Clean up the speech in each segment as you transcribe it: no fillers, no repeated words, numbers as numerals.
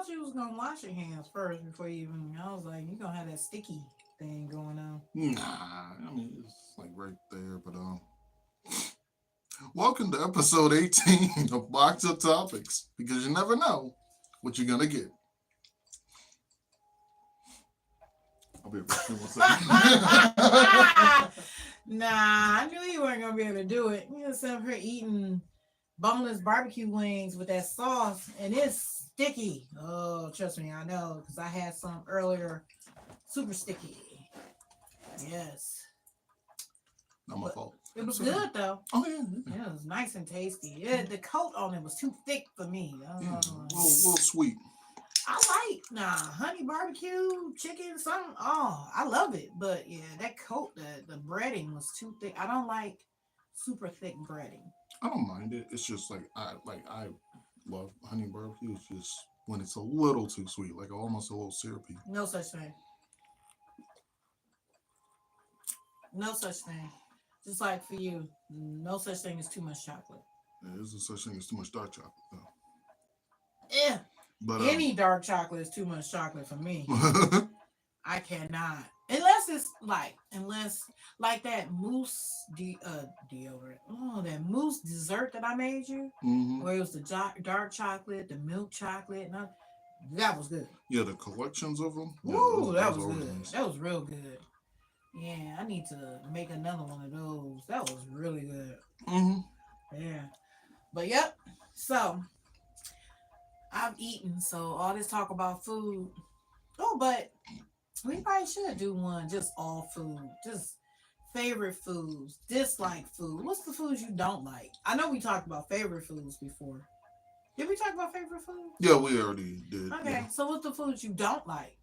you was gonna wash your hands first before you even. I was like, you gonna have that sticky thing going on. Nah, I mean it's like right there. But welcome to episode 18 of Box of Topics because you never know what you're gonna get. I'll be back in 1 second. Nah, I knew you weren't gonna be able to do it. You just up here eating boneless barbecue wings with that sauce, and it's sticky. Oh, trust me, I know because I had some earlier. Super sticky. Yes, Not my but fault. it I'm was sorry. good though. Oh yeah, Yeah, it was nice and tasty. Yeah, the coat on it was too thick for me. yeah, little sweet. I like honey barbecue chicken. Some I love it, but yeah, that coat the breading was too thick. I don't like super thick breading. I don't mind it. It's just I love honey barbecue. It's just when it's a little too sweet, like almost a little syrupy. No such thing. No such thing. Just like for you, no such thing as too much chocolate. There isn't such thing as too much dark chocolate though. Yeah, But any dark chocolate is too much chocolate for me. I cannot. Unless that deodorant. Oh, that mousse dessert that I made you, hmm where it was the dark chocolate, the milk chocolate, that was good. Yeah, the collections of them. Yeah, Woo, that those was are always good. nice. That was real good. Yeah, I need to make another one of those. That was really good. hmm Yeah. But yep. So I've eaten. So all this talk about food. Oh, but we probably should do one just all food. Just favorite foods, dislike food. What's the foods you don't like? I know we talked about favorite foods before. Did we talk about favorite food? Yeah, we already did. Yeah. Okay, so what's the foods you don't like?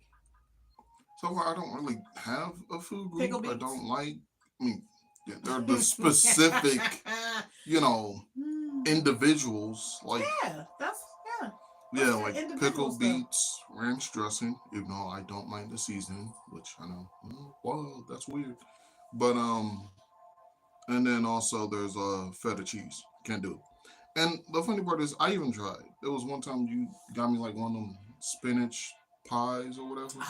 So far, I don't really have a food Pickle group I beets. don't like. I mean, yeah, they're the specific, you know, individuals like Yeah, yeah. That's yeah, the like individual pickled stuff. beets, ranch dressing. Even though I don't mind the seasoning, which I know, well, that's weird. But and then also there's feta cheese. Can't do it. And the funny part is, I even tried. There was one time you got me like one of them spinach pies or whatever,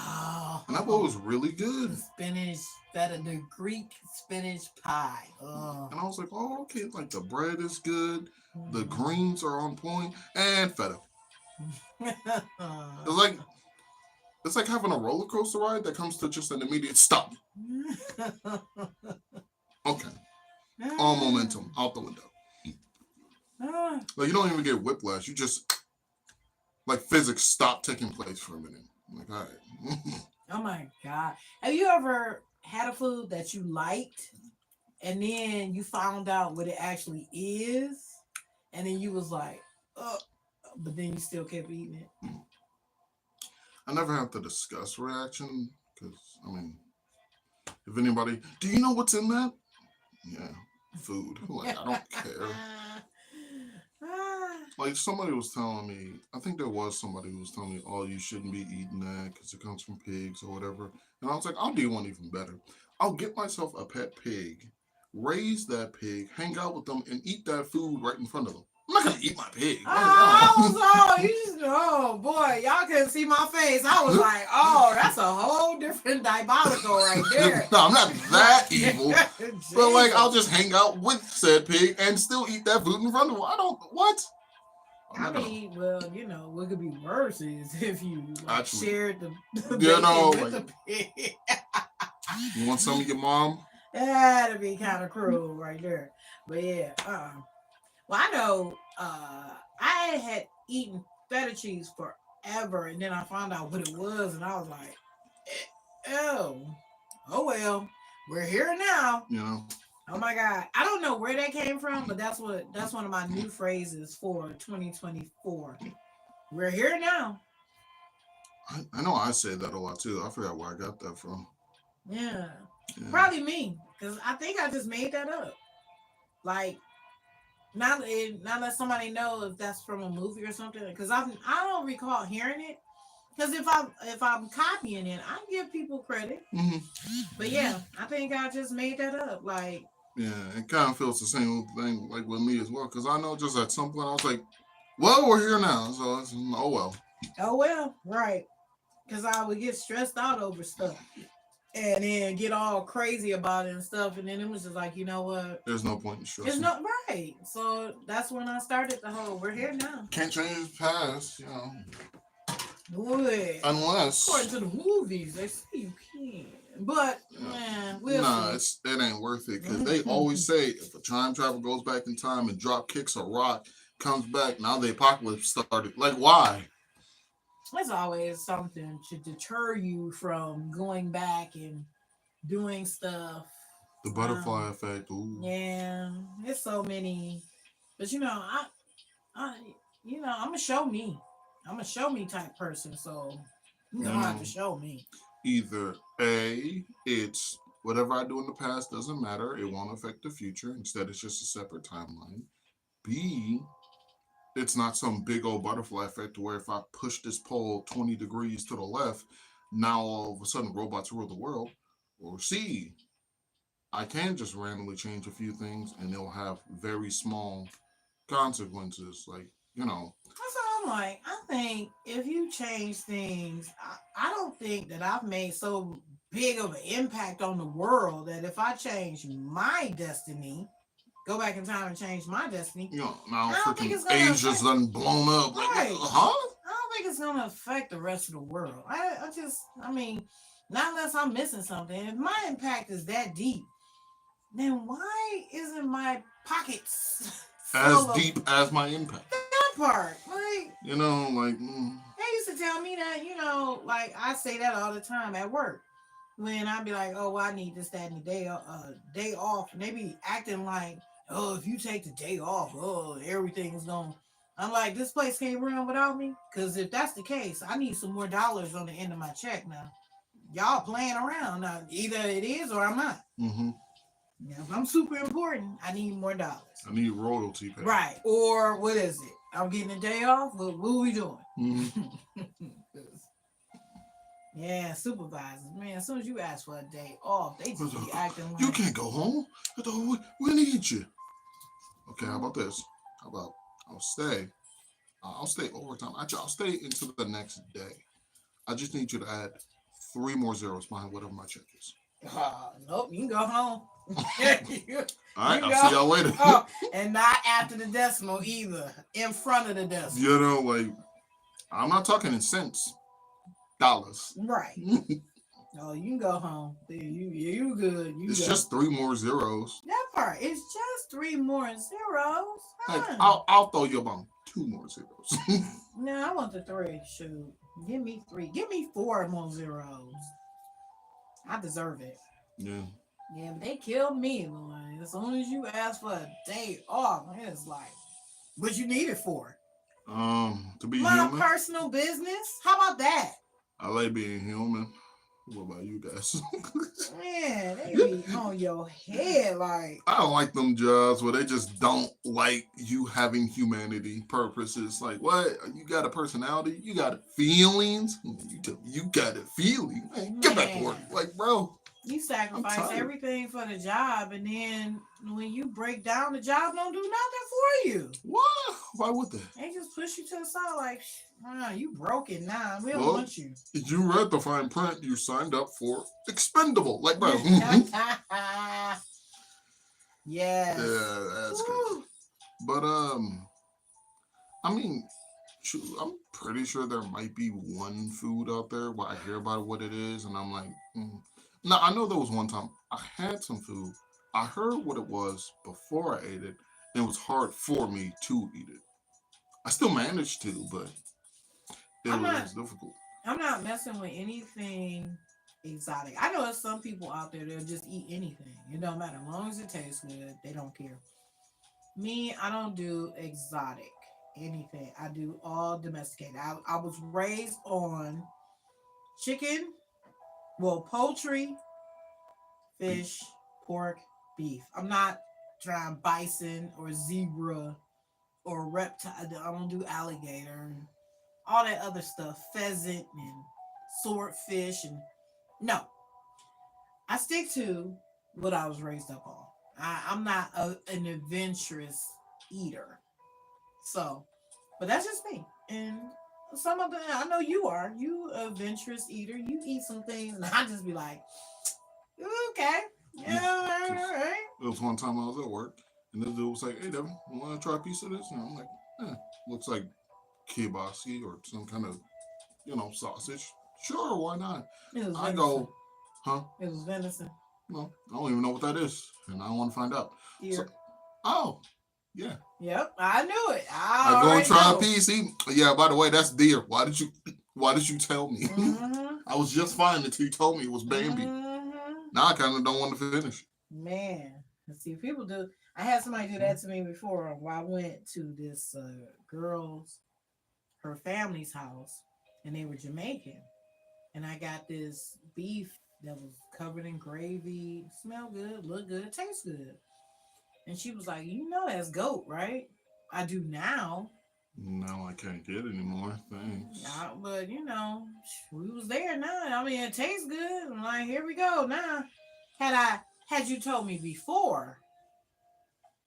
and that boy Oh, was really the good. spinach the Greek spinach pie. Oh. And I was like, oh, okay, like the bread is good, the Mhm. greens are on point, and feta. It's like it's like having a roller coaster ride that comes to just an immediate stop. Okay, all momentum out the window. Like you don't even get whiplash. You just like physics stop taking place for a minute. I'm like, all right. Oh my god! Have you ever had a food that you liked and then you found out what it actually is, and then you was like, "Oh," but then you still kept eating it? I never have to discuss reaction because I mean, if anybody, do you know what's in that? Yeah, food. Like I don't care. Ah, Like somebody was telling me, I think there was somebody who was telling me, "Oh, you shouldn't be eating that because it comes from pigs or whatever." And I was like, "I'll do one even better. I'll get myself a pet pig, raise that pig, hang out with them, and eat that food right in front of them. I'm not gonna eat my pig. What? I was No. you just oh boy, y'all couldn't see my face. I was like, oh, that's a whole different diabolical right there. No, I'm not that evil. But like, I'll Jesus. just hang out with said pig and still eat that food in front of them. I don't what? I'm I not gonna mean, well, what could be worse is if you like actually. shared the You bacon know, with like the pig. you want some of your mom? That'd be kind of cruel right there. But yeah, well, I know I had eaten feta cheese forever, and then I found out what it was, and I was like, oh, oh well, we're here now. You know. Oh my god, I don't know where that came from, but that's one of my new phrases for 2024. We're here now. I know I say that a lot too. I forgot where I got that from. Yeah, Yeah. probably me, because I think I just made that up. Like, not let somebody know if that's from a movie or something, because I don't recall hearing it. Because if I'm copying it, I give people credit. hmm But yeah, I think I just made that up. Like, Yeah, it kind of feels the same thing like with me as well. Because I know just at some point I was like, well, we're here now. So it's, oh well. Oh well, right. Because I would get stressed out over stuff and then get all crazy about it and stuff. And then it was just like, you know what? There's no point in It's stressing. not right. So that's when I started the whole we're here now. Can't change the past, you know, Boy, according unless to the movies, they say you can. But man, we'll nah, see. it ain't worth it because they always say if a time travel goes back in time and drop kicks a rock, comes back, now the apocalypse started. Like why? There's always something to deter you from going back and doing stuff. The butterfly effect. Ooh. Yeah, there's so many. But I, I'm a show me. I'm a show me type person. So you You gonna have to know, show me. either A, it's whatever I do in the past doesn't matter. It won't affect the future. Instead, it's just a separate timeline. B, it's not some big old butterfly effect where if I push this pole 20 degrees to the left, now all of a sudden robots rule the world. Or C, I can just randomly change a few things and it'll have very small consequences. Like, you know, That's all I'm like. I think if you change things, I don't think that I've made so big of an impact on the world that if I change my destiny, go back in time and change my destiny, now I don't think freaking it's gonna Asia's affect. done blown up. Like, Right. huh? I don't think it's gonna affect the rest of the world. I mean, not unless I'm missing something. If my impact is that deep, then why isn't my pockets As full of deep as my impact. that part? Like, Like, they used to tell me that, like I say that all the time at work. When I be like, oh, well, I need this, that, and the day off, and they be acting like, oh, if you take the day off, oh, everything is gone. I'm like, this place can't run without me. Because if that's the case, I need some more dollars on the end of my check now. Y'all playing around. Now, either it is or I'm not. mm-hmm. Now, if I'm super important, I need more dollars. I need royalty pay. Right. Or what is it? I'm getting a day off. What are we doing? Mm-hmm. Yeah, supervisors, man. As soon as you ask for a day off, they just be acting You like can't go home. We need you. Okay, how about this? How about I'll stay. I'll stay overtime. Actually, I'll stay until the next day. I just need you to add 3 more zeros behind whatever my check is. Nope, you can go home. you, All right, you I'll go. see y'all later. Oh, and not after the decimal either. In front of the decimal. Like I'm not talking in cents, dollars. Right. Oh, you can go home. You good. It's go. just 3 more zeros. That part. It's just 3 more zeros. Like Huh. I'll throw you about 2 more zeros. No, I want the 3. Shoot. Give me 3. Give me 4 more zeros. I deserve it. Yeah. Yeah, but they killed me, Lord. As soon as you ask for a day off, it's like, what you need it for? To be My human. personal business? How about that? I like being human. What about you guys? Man, they be on your head like. I don't like them jobs where they just don't like you having humanity purposes. Like, what? You got a personality? You got feelings? You got a feeling? Man, get back to work. Like, bro. You sacrifice everything for the job, and then when you break down, the job don't do nothing for you. What? Why would they? They just push you to the side like, you broke it now. We don't want you. You read the fine print. You signed up for expendable. Like, bro. Yes. Yeah, that's good. But, I mean, shoot, I'm pretty sure there might be one food out there where I hear about what it is, and I'm like, Now, I know there was one time I had some food. I heard what it was before I ate it, and it was hard for me to eat it. I still managed to, but it was difficult. I'm not messing with anything exotic. I know there's some people out there that'll just eat anything. It don't matter. As long as it tastes good, they don't care. Me, I don't do exotic anything. I do all domesticated. I was raised on chicken, poultry, fish, pork, beef. I'm not trying bison or zebra or reptile. I don't do alligator and all that other stuff. Pheasant and swordfish and no. I stick to what I was raised up on. I'm not an adventurous eater. So, but that's just me. And some of the I know you are. You a adventurous eater. You eat some things, and I just be like, okay, yeah, all right, all right. It was one time I was at work, and this dude was like, "Hey, Devin, you want to try a piece of this?" And I'm like, looks like kielbasa or some kind of, sausage. Sure, why not? It was I venison. go, huh? It was venison. No, I don't even know what that is, and I want to find out. So, Deer. oh, yeah. Yep, I knew it. I I go and already try a know. piece. Yeah, by the way, that's deer. Why did you tell me? Mm-hmm. I was just fine until you told me it was Bambi. Mm-hmm. Now I kind of don't want to finish. Man, let's see. People do. I had somebody do that to me before. While I went to this girl's, her family's house, and they were Jamaican, and I got this beef that was covered in gravy, smell good, look good, taste good. And she was like, "You know that's goat, right?" I do now. No, I can't get it anymore. Thanks. But we was there now. I mean, it tastes good. I'm like, here we go now. Had you told me before,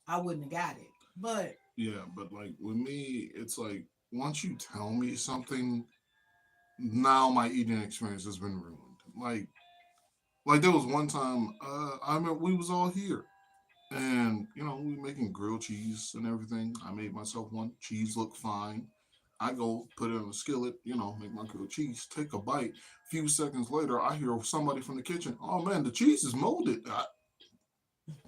I wouldn't have got it. But Yeah, but like with me, it's like once you tell me something, now my eating experience has been ruined. Like there was one time, I remember we was all here, and we were making grilled cheese and everything. I made myself one. Cheese looked fine. I go put it in a skillet, make my grilled cheese. Take a bite. A few seconds later, I hear somebody from the kitchen. Oh man, the cheese is molded.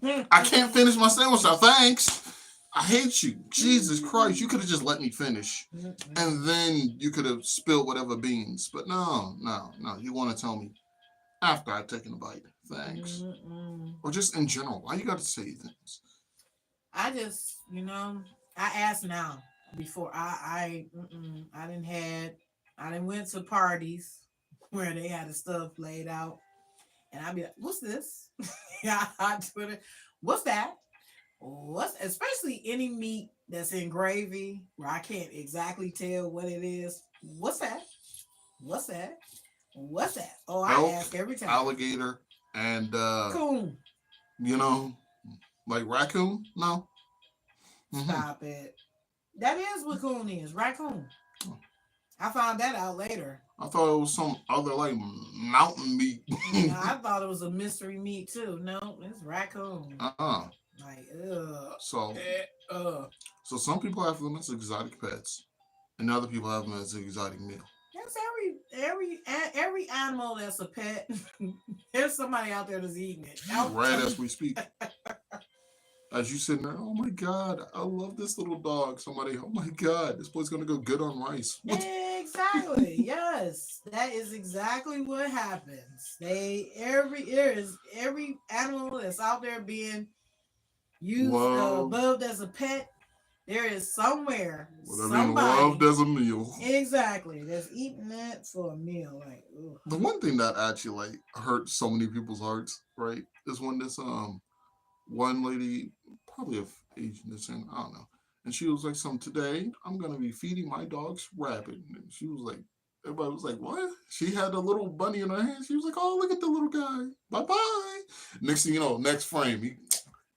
I can't finish my sandwich now. Thanks. I hate you. Jesus Christ. You could have just let me finish. And then you could have spilled whatever beans. But no. You want to tell me after I've taken a bite. Thanks. Or just in general. Why you got to say things? I just, I ask now before I didn't went to parties where they had the stuff laid out, and I'd be like, "What's this?" Yeah, on Twitter, "What's that?" What's especially any meat that's in gravy where I can't exactly tell what it is. What's that? What's that? What's that? Oh, I Elk, ask every time. alligator, and Coon. like raccoon. No. Stop it. That is what coon is. Raccoon. I found that out later. I thought it was some other like mountain meat. I thought it was a mystery meat too. No, it's raccoon. Like, So some people have them as exotic pets, and other people have them as an exotic meal. That's every animal that's a pet. There's somebody out there that's eating it. Right as we speak. As you sitting there, oh my God, I love this little dog. Somebody, oh my God, this boy's gonna go good on rice. What? Exactly. Yes, that is exactly what happens. Every animal that's out there being used loved as a pet. There is somewhere somebody loved as a meal. Exactly, that's eating that for a meal. Like, ugh. The one thing that actually like hurt so many people's hearts, right, is when this one lady, probably of Asian descent, I don't know, and she was like, today I'm gonna be feeding my dogs rabbit," and she was like, everybody was like, "What?" She had a little bunny in her hand. She was like, "Oh, look at the little guy. Bye bye." Next thing you know, next frame,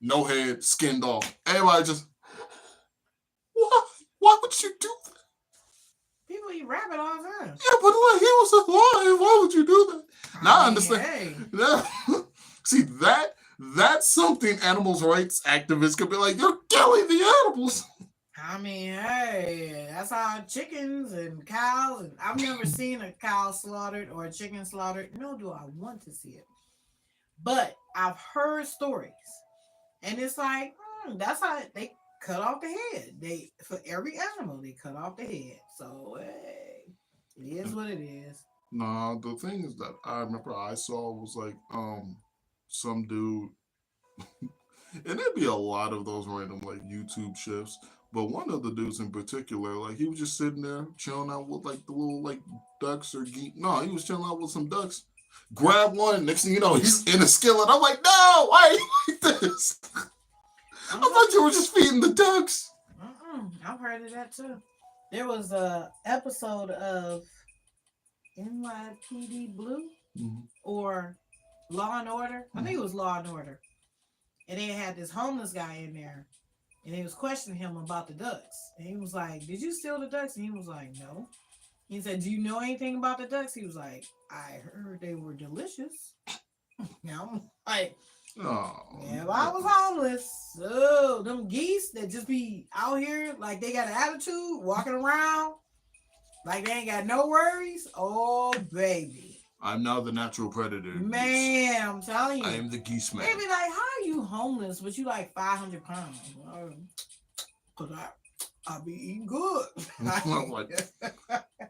no head, skinned off. Everybody just, why would you do that? People eat rabbit all the time. Yeah, but like he was alive. Why would you do that? Now I understand. Hey. See that's something animals rights activists could be like, you're killing the animals. I mean, hey, that's how chickens and cows, and I've never seen a cow slaughtered or a chicken slaughtered, nor do I want to see it. But I've heard stories, and it's like, that's how they cut off the head. For every animal, they cut off the head. So, hey, it is what it is. Nah, the thing is that I remember I saw was like, some dude, and there'd be a lot of those random like YouTube chefs, but one of the dudes in particular, like he was just sitting there chilling out with like the little like ducks or geese. No, he was chilling out with some ducks. Grab one, next thing you know, he's in a skillet. I'm like, no, why are you like this? I thought you were just feeding the ducks. I've heard of that too. There was a episode of NYPD Blue or Law and Order. I think it was Law and Order. And they had this homeless guy in there. And they was questioning him about the ducks. And he was like, "Did you steal the ducks?" And he was like, "No." He said, "Do you know anything about the ducks?" He was like, "I heard they were delicious." Now I'm like, Oh, yeah, if I was homeless, oh, them geese that just be out here like they got an attitude, walking around like they ain't got no worries. Oh, baby. I'm now the natural predator. Man, I'm telling you. I am the geese They man. be like, how are you homeless, but you like 500 pounds? Because I be eating good. Like,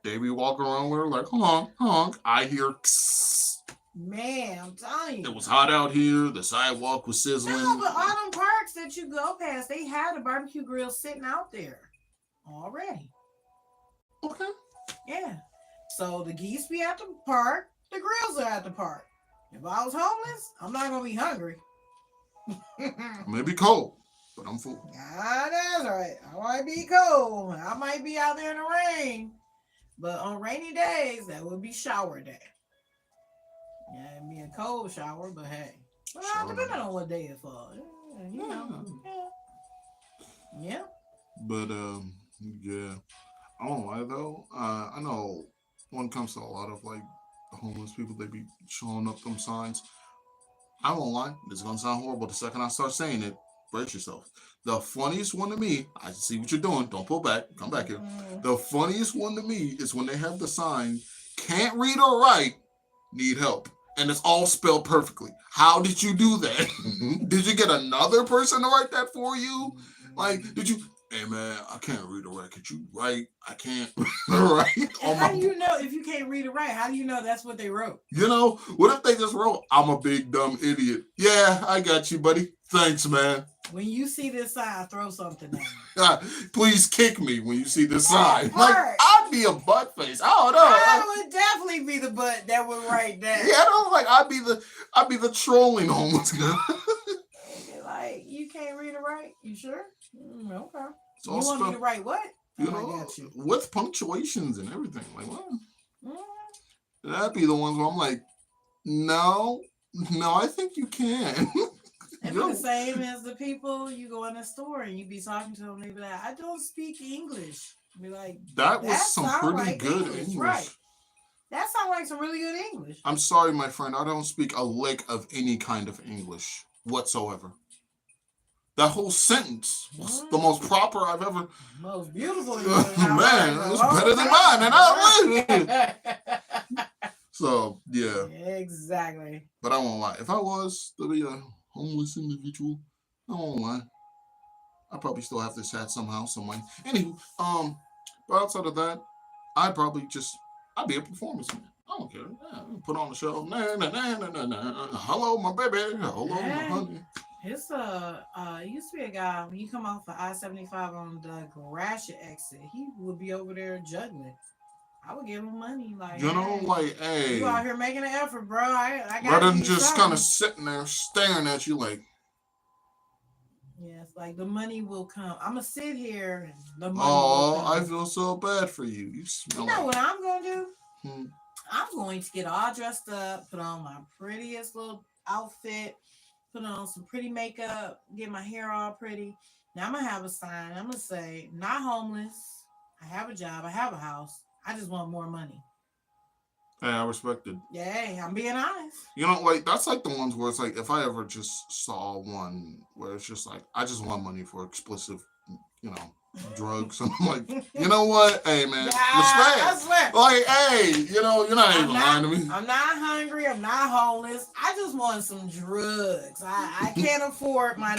they be walking around with her like, honk, honk. I hear, man, I'm telling you. it was hot out here. The sidewalk was sizzling. No, but all them parks that you go past, they had a barbecue grill sitting out there already. Okay. Yeah. So the geese be at the park, the grills are at the park. If I was homeless, I'm not gonna be hungry. I may be cold, but I'm full. Ah, that's right. I might be cold. I might be out there in the rain. But on rainy days, that would be shower day. Yeah, it'd be a cold shower, but hey. Well, depending on what day it falls. You know. Yeah. But yeah. I don't lie though. I know when it comes to a lot of like the homeless people, they be showing up them signs. I won't lie. This is gonna sound horrible. The second I start saying it, brace yourself. The funniest one to me, I see what you're doing. Don't pull back. Come back here. The funniest one to me is when they have the sign, can't read or write, need help. And it's all spelled perfectly. How did you do that? Did you get another person to write that for you? Like, did you? Hey man, I can't read or write. Could you write? I can't write. And how do you know if you can't read or write? How do you know that's what they wrote? You know, what if they just wrote, I'm a big dumb idiot? Yeah, I got you, buddy. Thanks, man. When you see this sign, throw something at me. Please kick me when you see this sign. Like, Right. I'd be a butt face. I don't know. I would definitely be the butt that would write that. Yeah, I don't like. I'd be the trolling homeless guy. Like, you can't read or write? You sure? Okay. It's You all want me to spelled, write what? you I know, got you. with punctuations and everything. Like, what? Mm. That'd be the ones where I'm like, no, I think you can. It'd be the same as the people you go in the store and you be talking to them. They be like, I don't speak English. Be like, that was some sound pretty like good English. Right. That sounds like some really good English. I'm sorry, my friend. I don't speak a lick of any kind of English whatsoever. That whole sentence was the most proper I've ever. Most beautiful. Man, it was better than mine, and I live. So yeah. Exactly. But I won't lie. If I was to be a homeless individual, I won't lie. I probably still have this hat somehow, some way. Anywho, but outside of that, I'd be a performance man. I don't care. Yeah, put on the show. Nah, nah, nah, nah, nah, nah. Hello, my baby. Hello, my honey. It's it used to be a guy when you come off of I-75 on the Gratiot exit, he would be over there juggling. I would give him money, like, you know, like, hey, you out here making an effort, bro. I got rather than just kind of sitting there staring at you, like, yes, like the money will come. I'm gonna sit here and the money. Oh, I feel so bad for you. You know what I'm gonna do? I'm going to get all dressed up, put on my prettiest little outfit, put on some pretty makeup, get my hair all pretty. Now I'm gonna have a sign. I'm gonna say, not homeless. I have a job. I have a house. I just want more money. Hey, I respect it. Yeah, I'm being honest. You know, like, that's like the ones where it's like, if I ever just saw one where it's just like, I just want money for explicit, drugs. I'm like, you know what? Hey, man, respect. I swear. Like, hey, you're not even lying to me. I'm not hungry. I'm not homeless. I just want some drugs. I can't afford my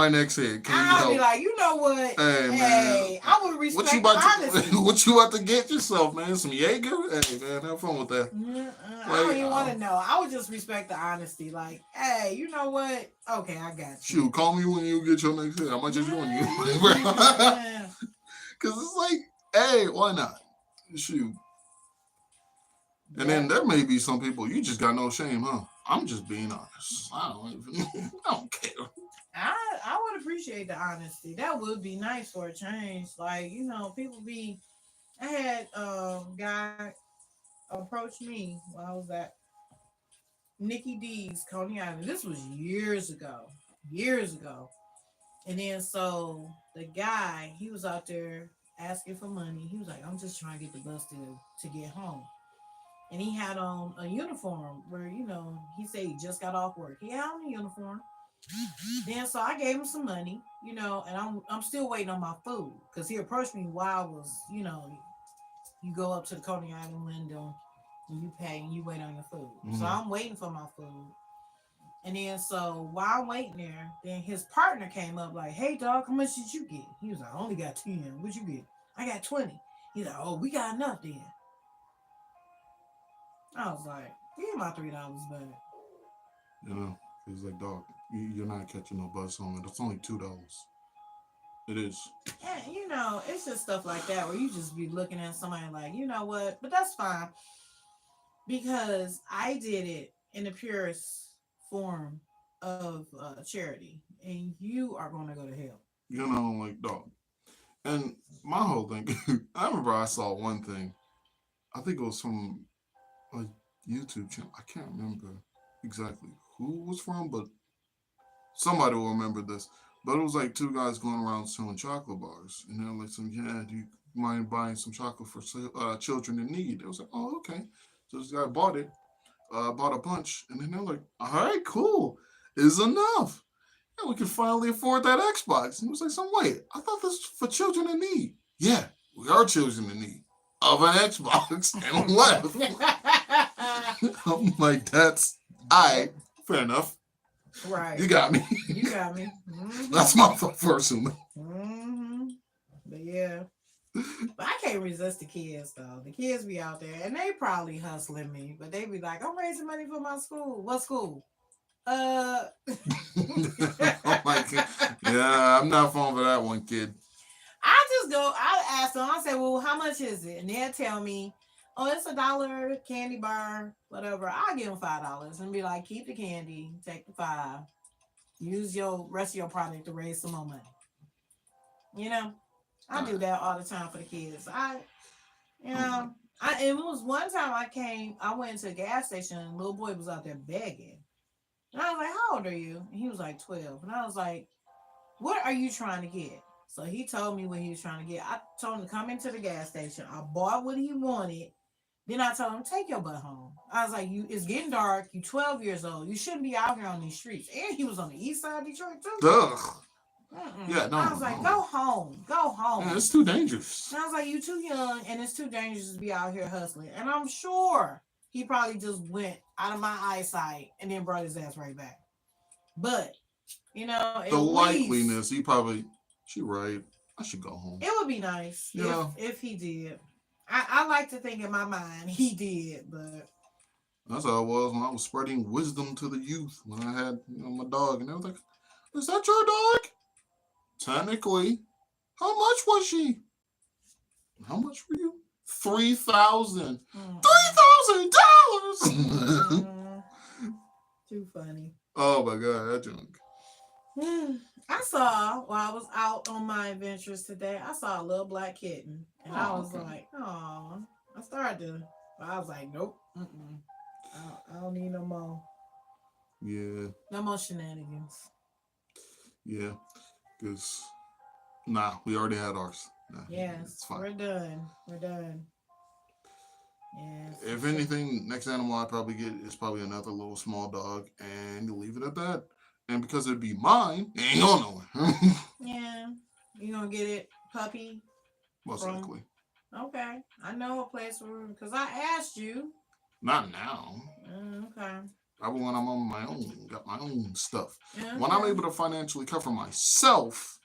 next hit. I'll be like, you know what? Hey, man. I would respect honesty. What you about to get yourself, man? Some Jaeger? Hey, man, have fun with that. I don't even want to know. I would just respect the honesty. Like, hey, you know what? Okay, I got you. Shoot, call me when you get your next hit. I might just join you. Because it's like, hey, why not? Shoot. And then there may be some people, you just got no shame, huh? I'm just being honest. I don't care. I would appreciate the honesty. That would be nice for a change. Like, people be. I had a guy approach me when I was at Nikki D's, Coney Island. This was years ago. And then so the guy, he was out there asking for money. He was like, I'm just trying to get the bus to get home. And he had on a uniform where, he said he just got off work. He had on a uniform. Then so I gave him some money, and I'm still waiting on my food because he approached me while I was, you go up to the Coney Island window and you pay and you wait on your food. So Mhm. I'm waiting for my food. And then so while I'm waiting there, then his partner came up like, hey dog, how much did you get? He was like, I only got 10. What'd you get? I got 20. He's like, oh, we got enough then. I was like, give me my $3 back. You know, it's like, dog, you're not catching no bus home. It's only $2. It is. And it's just stuff like that where you just be looking at somebody like, you know what? But that's fine because I did it in the purest form of charity, and you are going to go to hell. You know, like, dog. And my whole thing, I remember I saw one thing. I think it was from a YouTube channel. I can't remember exactly who it was from, but somebody will remember this. But it was like two guys going around selling chocolate bars. And they're like, yeah, do you mind buying some chocolate for children in need? It was like, oh, okay. So this guy bought it, bought a bunch. And then they're like, all right, cool. Is enough. Yeah, we can finally afford that Xbox. And he was like, wait, I thought this was for children in need. Yeah, we are children in need of an Xbox and left. I'm like, that's fair enough. Right. You got me. You got me. Mm-hmm. That's my first human. Mm-hmm. But yeah. But I can't resist the kids though. The kids be out there and they probably hustling me, but they be like, I'm raising money for my school. What school? Oh my God. Yeah, I'm not falling for that one, kid. I ask them, I say, well, how much is it? And they'll tell me, oh, it's $1 candy bar, whatever. I'll give them $5 and be like, keep the candy, take the 5, use your rest of your product to raise some more money. I do that all the time for the kids. It was one time I went to a gas station and a little boy was out there begging. And I was like, how old are you? And he was like 12. And I was like, what are you trying to get? So he told me what he was trying to get. I told him to come into the gas station. I bought what he wanted. Then I told him, take your butt home. I was like, it's getting dark. You 12 years old. You shouldn't be out here on these streets. And he was on the east side of Detroit too. Ugh. Yeah, no. I was like, go home. Go home. Yeah, it's too dangerous. And I was like, you too young and it's too dangerous to be out here hustling. And I'm sure he probably just went out of my eyesight and then brought his ass right back. But, the likeliness, she right. I should go home. It would be nice if he did. I like to think in my mind he did, but that's how it was when I was spreading wisdom to the youth when I had my dog, and they were like, "Is that your dog?" Technically, how much was she? How much were you? $3,000. $3,000. Too funny. Oh my God, that junk. I saw while I was out on my adventures today, I saw a little black kitten. And I was like, oh, I was like, nope. I don't need no more. Yeah. No more shenanigans. Yeah. Because, we already had ours. Yes, it's fine. We're done. Yes. If anything, next animal I'd probably get is probably another little small dog and leave it at that. And because it'd be mine, it ain't going nowhere. Yeah. You gonna get it puppy? Most likely. Okay. I know a place where, because I asked you. Not now. Okay. Probably when I'm on my own, got my own stuff. Okay. When I'm able to financially cover myself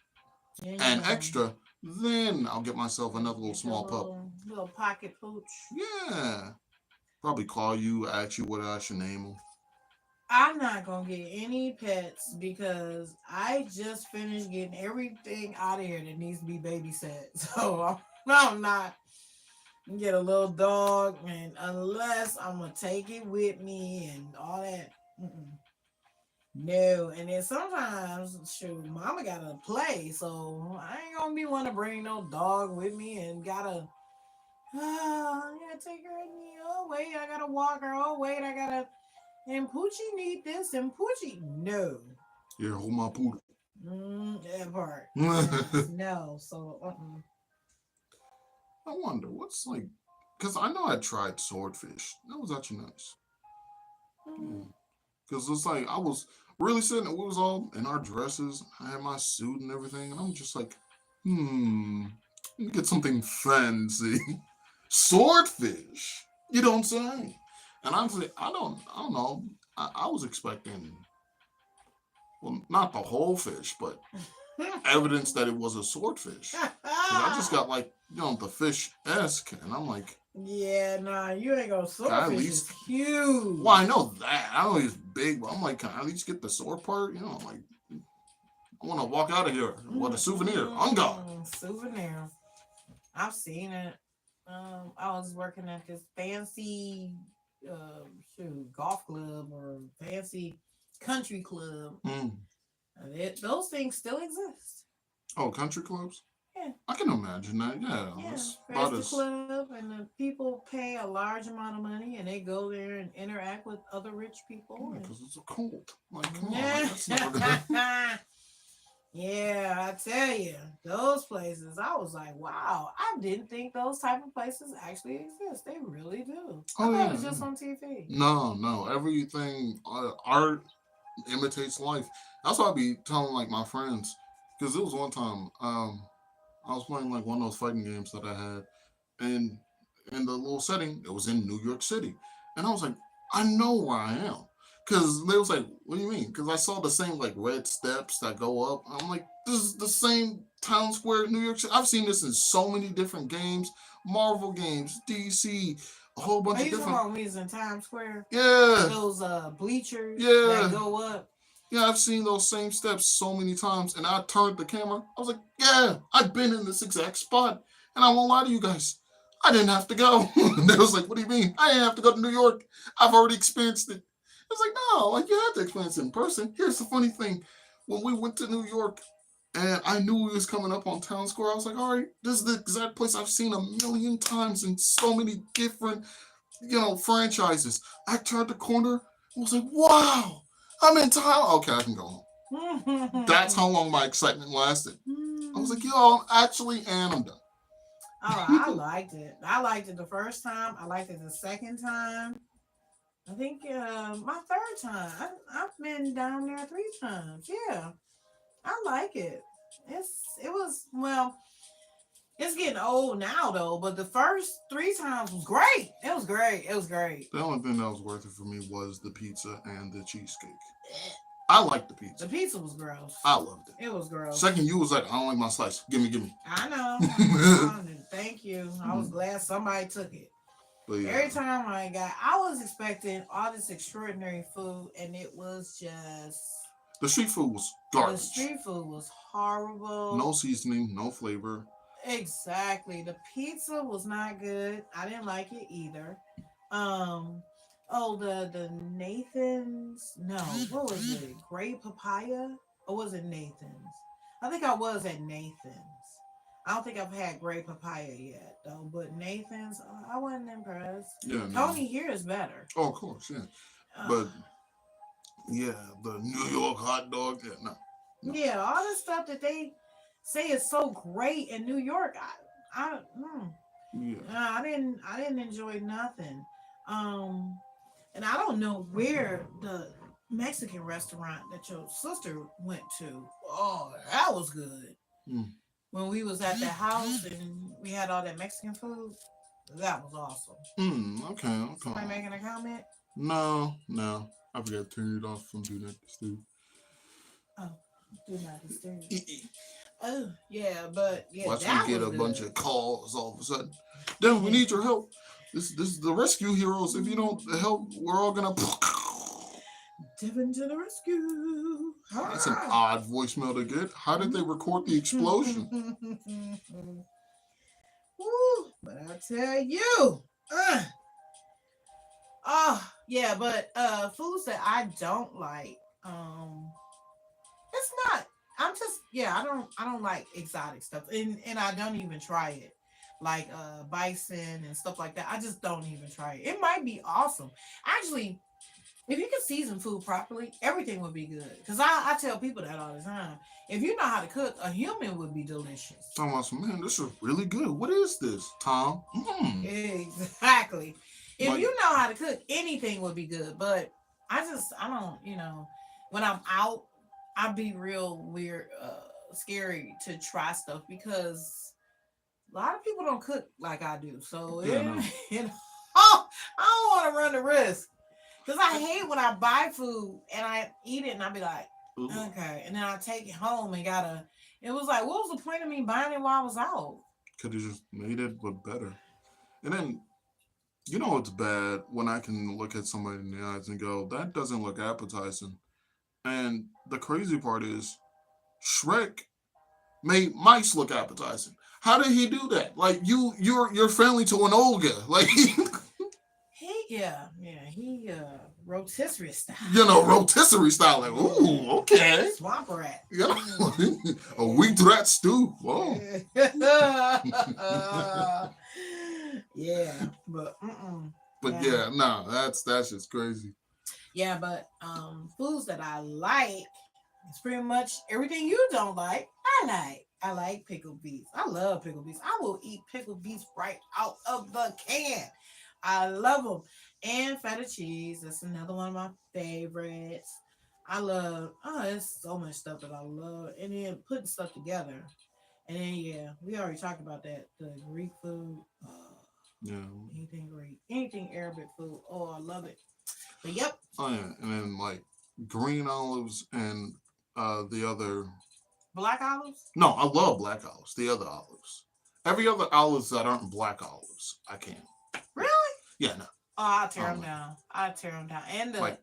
and extra, then I'll get myself another little small pup. Little pocket pooch. Yeah. Probably call you, ask you what I should name them. I'm not gonna get any pets because I just finished getting everything out of here that needs to be babysat. So I'm not gonna get a little dog, and unless I'm gonna take it with me and all that. No, and then sometimes, shoot, mama gotta play, so I ain't gonna be one to bring no dog with me and gotta. I gotta take her with me. Oh wait, I gotta walk her. Oh wait, I gotta. And Poochie need this and Poochie no. Yeah, hold my poodle. That part. No, so I wonder what's like, because I know I tried swordfish. That was actually nice. Mm. Yeah. Because it's like I was really sitting, we was all in our dresses. I had my suit and everything, and I'm just like, let me get something fancy. Swordfish. You don't say. And honestly, I don't know. I was expecting, well, not the whole fish, but evidence that it was a swordfish. Because I just got like, the fish esque, and I'm like, Yeah, nah, you ain't gonna. can I at Swordfish is least? huge. Well, I know that. I know he's big, but I'm like, can I at least get the sword part? I'm like, I want to walk out of here with a souvenir. On God. Souvenir. I've seen it. I was working at this fancy, golf club or fancy country club. Mm. Those things still exist. Oh, country clubs? Yeah, I can imagine that. Yeah, yeah. that's about Fancy as. club, and the people pay a large amount of money, and they go there and interact with other rich people. Yeah, And because it's a cult. Like, come on, like, yeah, that's never gonna. yeah. I tell you, those places. I was like, wow. I didn't think those type of places actually exist. They really do. I Oh thought it yeah, was just yeah. on TV. No, no. Everything art imitates life. That's why I be telling like my friends, because it was one time I was playing like one of those fighting games that I had, and in the little setting, it was in New York City, and I was like, I know where I am, because they was like, what do you mean? Because I saw the same like red steps that go up. I'm like, this is the same town square in New York City. I've seen this in so many different games, Marvel games, DC, a whole bunch Are of you talking different. about when we was in Times Square? Yeah, Those bleachers that yeah. go up. Yeah, I've seen those same steps so many times, and I turned the camera. I was like, "Yeah, I've been in this exact spot." And I won't lie to you guys, I didn't have to go. And they was like, "What do you mean? I didn't have to go to New York. I've already experienced it." I was like, "No, like you have to experience it in person." Here's the funny thing: when we went to New York, and I knew we was coming up on Town Square, I was like, "All right, this is the exact place I've seen a million times in so many different, franchises." I turned the corner. I was like, "Wow, I'm in town. Okay, I can go home." That's how long my excitement lasted. I was like, "Yo, I'm actually, and I'm done." Oh, I liked it. I liked it the first time. I liked it the second time. I think my third time. I've been down there 3 times. Yeah, I like it. It was well. It's getting old now though, but the first 3 times was great. It was great. It was great. The only thing that was worth it for me was the pizza and the cheesecake. I liked the The pizza. pizza was gross. I loved it. It was gross. Second, you was like, "I don't like my slice. Give me, give me." I know. Thank you. I was glad somebody took it. But yeah, Every time I was expecting all this extraordinary food, and it was just the street food was the garbage. street food was horrible. No seasoning, no flavor. Exactly. The pizza was not good. I didn't like it either. Um, oh, the Nathan's. No, what was it? Great papaya, or was it Nathan's? I think I was at Nathan's. I don't think I've had great papaya yet though, but Nathan's, I wasn't impressed. Yeah, no. Tony here is better. Oh, of course, yeah. Uh, But yeah, the New York hot dog. Yeah, no, no. yeah, all the stuff that they say is so great in New York, Yeah. I didn't enjoy nothing. Um, and I don't know where the Mexican restaurant that your sister went to. Oh, that was good. Mm. When we was at the house and we had all that Mexican food, that was awesome. Okay, okay. Somebody making a comment? No, no. I forgot to turn it off from Do Not Disturb. Oh, do not disturb. Oh, yeah, but yeah, Watch me that get was a bunch good. of calls all of a sudden. Then we need your help. This is the rescue heroes. If you don't help, we're all gonna. Devin to the rescue. That's an Ah. odd voicemail to get. How did they record the explosion? Woo, but I tell you, oh yeah, but foods that I don't like, it's not. I'm just I don't like exotic stuff, and I don't even try it. Like bison and stuff like that. I just don't even try it. It might be awesome. Actually, if you could season food properly, everything would be good. Because I tell people that all the time. If you know how to cook, a human would be delicious. Talking about some, man, this is really good. What is this, Tom? Exactly. If Like, you know how to cook, anything would be good. But I don't, when I'm out, I be real weird, scary to try stuff because a lot of people don't cook like I do. So, yeah, no. I don't want to run the risk. Because I hate when I buy food and I eat it and I be like, okay. And then I take it home and it was like, what was the point of me buying it while I was out? Could have just made it, but better. And then, you know, it's bad when I can look at somebody in the eyes and go, that doesn't look appetizing. And the crazy part is, Shrek made mice look appetizing. How did he do that? Like you're friendly to an Olga. Like He rotisserie style. rotisserie style. Like, ooh, okay. Swamp rat. You know, a wheat rat stew. Whoa. Yeah, but But yeah, no, that's just crazy. yeah, but foods that I like, it's pretty much everything you don't like. I like pickled beets. I love pickled beets. I will eat pickled beets right out of the can. I love them. And feta cheese. That's another one of my favorites. I love, there's so much stuff that I love. And then putting stuff together. And then, yeah, we already talked about that. The Greek food. Yeah. Anything Greek. Anything Arabic food. Oh, I love it. But yep. Oh yeah, and then like green olives and the other. Black olives? No, I love black olives. The other olives. Every other olives that aren't black olives, I can't. Really? Yeah, no. Oh, I'll tear them down. I'll tear them down. And the Like-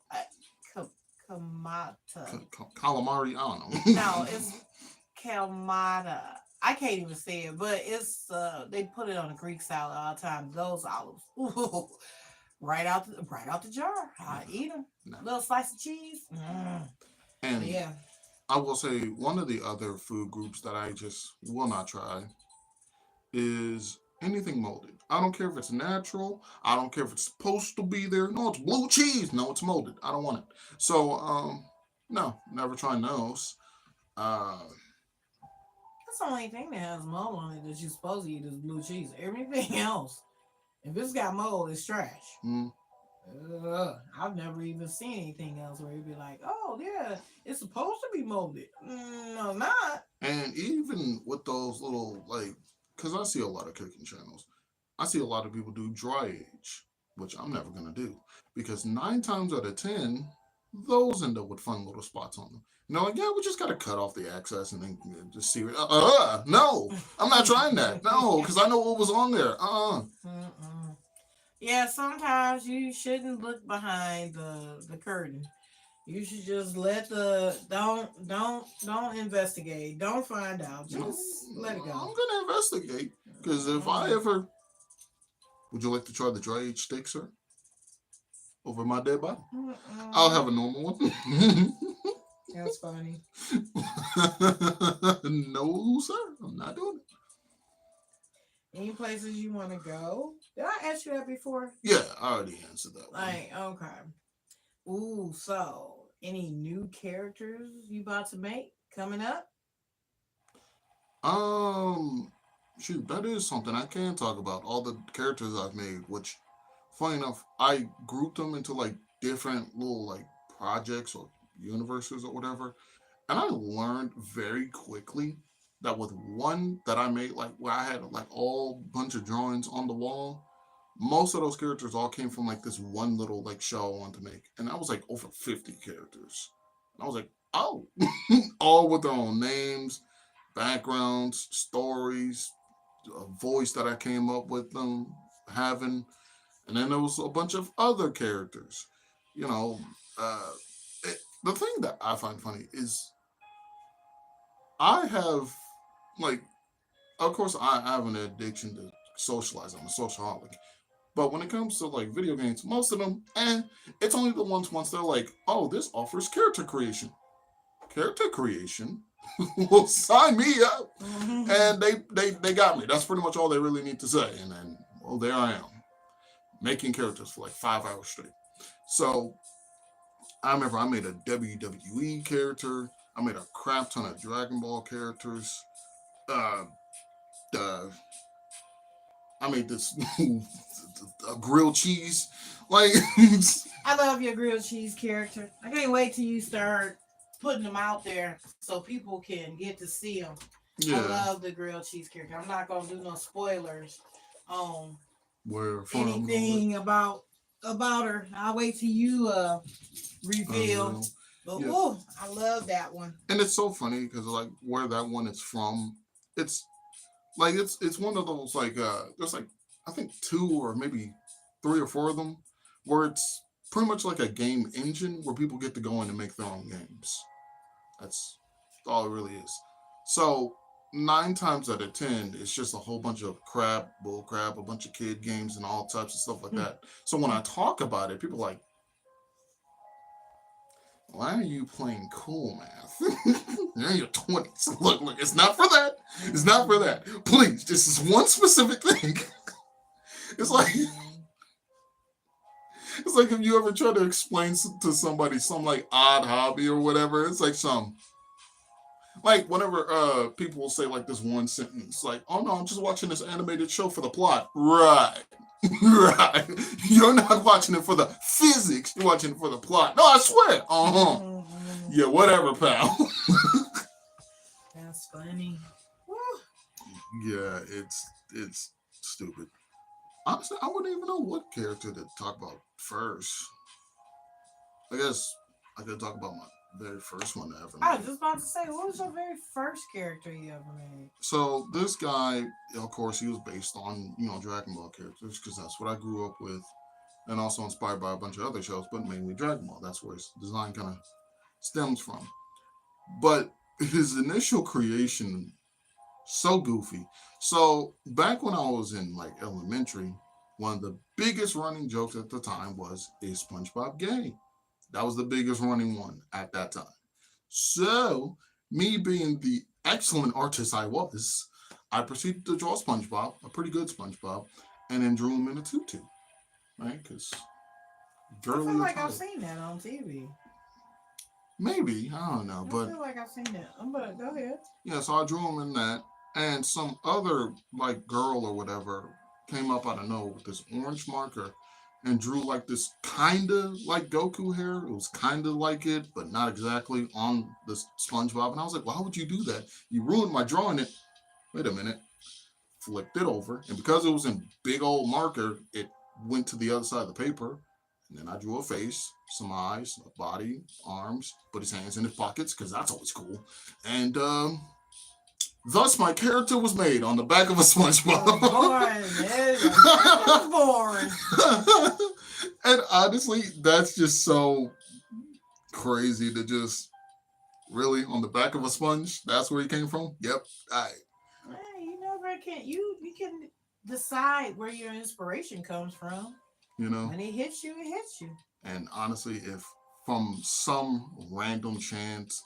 kamata. Calamari, I don't know. No, it's kalmata. I can't even say it, but it's they put it on a Greek salad all the time. Those olives, ooh, right out the jar. I eat them. No. Little slice of cheese. Mm. And But yeah, I will say one of the other food groups that I just will not try is anything molded. I don't care if it's natural. I don't care if it's supposed to be there. No, it's blue cheese. No, it's molded. I don't want it. So, no, never trying those. that's the only thing that has mold on it that you're supposed to eat is blue cheese. Everything else, if it's got mold, it's trash. Mm, I've never even seen anything else where you'd be like, oh yeah, it's supposed to be molded. No, it's not. and even with those little because I see a lot of cooking channels, I see a lot of people do dry age, which I'm never gonna do because 9 times out of 10, those end up with fun little spots on them. And they're like, yeah, we just gotta cut off the excess and then just see it. No, I'm not trying that. No, because I know what was on there. Mm-mm. Yeah, sometimes you shouldn't look behind the curtain. You should just let the don't investigate. Don't find out. Just let it I'm go. gonna investigate because if I ever, would you like to try the dry age steak, sir? Over my dead body? I'll have a normal one. That's funny. No, sir, I'm not doing it. Any places you want to go? Did I ask you that before? Yeah, I already answered that one. Like, okay. Ooh, so any new characters you about to make coming up? Shoot, that is something I can talk about. All the characters I've made, which, funny enough, I grouped them into like different little like projects or universes or whatever. And I learned very quickly that with one that I made, like where I had like all bunch of drawings on the wall, most of those characters all came from like this one little like show I wanted to make. And that was like over 50 characters. And I was like, oh, all with their own names, backgrounds, stories, a voice that I came up with them having. And then there was a bunch of other characters. You know, the thing that I find funny is I have, like, of course, I have an addiction to socialize. I'm a socialholic. But when it comes to like video games, most of them, it's only the ones once they're like, oh, this offers character creation. Character creation? Well, sign me up. And they got me. That's pretty much all they really need to say. And then, well, there I am, making characters for like 5 hours straight. So I remember I made a WWE character. I made a crap ton of Dragon Ball characters. Uh, uh I made this grilled cheese. Like, I love your grilled cheese character. I can't wait till you start putting them out there so people can get to see them. I yeah, love the grilled cheese character. I'm not gonna do no spoilers on where from anything about her. I'll wait till you reveal. Unreal. But Yeah, whoa, I love that one. and it's so funny because like where that one is from, it's like it's one of those like there's like I think two or maybe three or four of them where it's pretty much like a game engine where people get to go in and make their own games. That's all it really is. So 9 times out of 10, it's just a whole bunch of crap, bull crap, a bunch of kid games and all types of stuff like that. So when I talk about it, people are like, why are you playing cool math? You're in your 20s. Look, it's not for that. It's not for that. Please, this is one specific thing. It's like it's like if you ever try to explain to somebody some like odd hobby or whatever. It's like some like whenever people will say like this one sentence, like, "Oh no, I'm just watching this animated show for the plot." Right, right. You're not watching it for the physics. You're watching it for the plot. No, I swear. Yeah, whatever, pal. That's funny. Woo. Yeah, it's stupid. Honestly, I wouldn't even know what character to talk about first. I guess I could talk about my very first one I ever I was made. just about to say, what was your very first character you ever made? So this guy, of course, he was based on Dragon Ball characters because that's what I grew up with, and also inspired by a bunch of other shows, but mainly Dragon Ball. That's where his design kind of stems from. But his initial creation, so goofy. So back when I was in like elementary, one of the biggest running jokes at the time was, "Is SpongeBob gay?" That was the biggest running one at that time. So, me being the excellent artist I was, I proceeded to draw SpongeBob, a pretty good SpongeBob, and then drew him in a tutu, right? Because I feel girly like I've attire. seen that on TV. Maybe, I don't know. I But feel like I've seen that. I'm gonna go ahead. yeah, so I drew him in that. And some other, like, girl or whatever came up out of nowhere with this orange marker and drew, like, this kind of like Goku hair. It was kind of like it, but not exactly on the SpongeBob. And I was like, why would you do that? You ruined my drawing it. Wait a minute. Flipped it over. And because it was in big old marker, it went to the other side of the paper. And then I drew a face, some eyes, a body, arms, put his hands in his pockets, because that's always cool. And thus my character was made on the back of a Oh, SpongeBob. boy, I was born. And honestly, that's just so crazy to just really on the back of a sponge. That's where he came from. Yep. I Hey, you never can you can decide where your inspiration comes from. you know. When it hits you, it hits you. And honestly, if from some random chance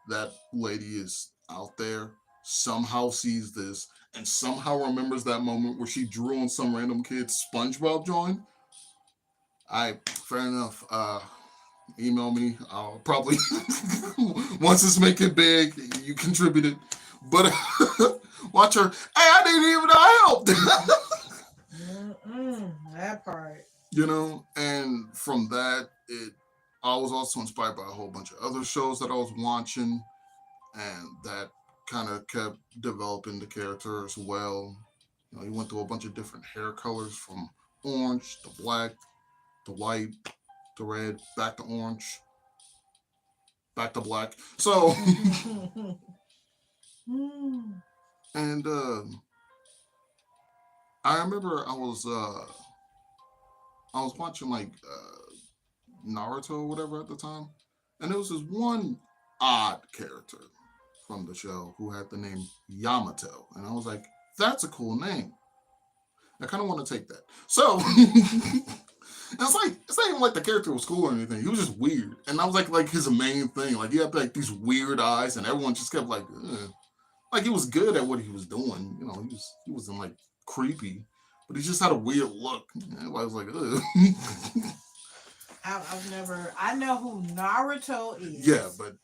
that lady is out there, somehow sees this, and somehow remembers that moment where she drew on some random kid's SpongeBob drawing, I fair enough. Email me. I'll probably once it's making big, you contributed. But watch her. Hey, I didn't even know I helped. That part. And from that, I was also inspired by a whole bunch of other shows that I was watching, and that kind of kept developing the character as well. He went through a bunch of different hair colors from orange to black to white to red, back to orange, back to black. So, and I remember I was watching like Naruto or whatever at the time, and there was this one odd character from the show who had the name Yamato, and I was like, "That's a cool name. I kind of want to take that." So it's like it's not even like the character was cool or anything. He was just weird, and I was like his main thing. Like he had like these weird eyes, and everyone just kept like, ugh. Like he was good at what he was doing. He wasn't like creepy, but he just had a weird look. Everybody was like, ugh. I've never. I know who Naruto is. Yeah, but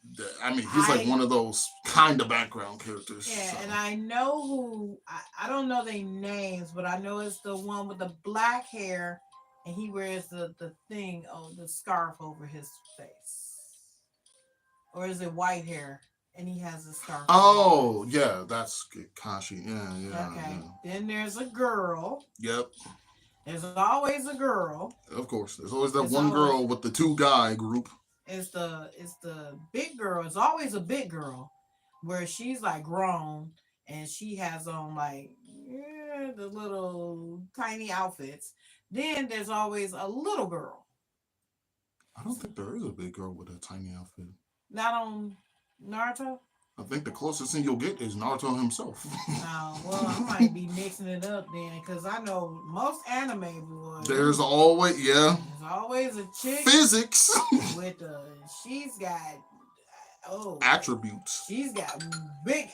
I mean, he's like I one of those kind of background characters. Yeah, So. and I know who. I don't know their names, but I know it's the one with the black hair, and he wears the thing, the scarf over his face, or is it white hair, and he has a scarf. Oh, yeah, that's Kashi. Yeah, Okay. yeah. Then there's a girl. Yep. There's always a girl. Of course, there's always that It's one always, girl with the two guy group. It's the big girl. It's always a big girl, where she's like grown and she has on like the little tiny outfits. Then there's always a little girl. I don't think there is a big girl with a tiny outfit. Not on Naruto. I think the closest thing you'll get is Naruto himself. Oh, well, I might be mixing it up then, because I know most anime boys. There's always There's always a chick physics with she's got attributes. She's got big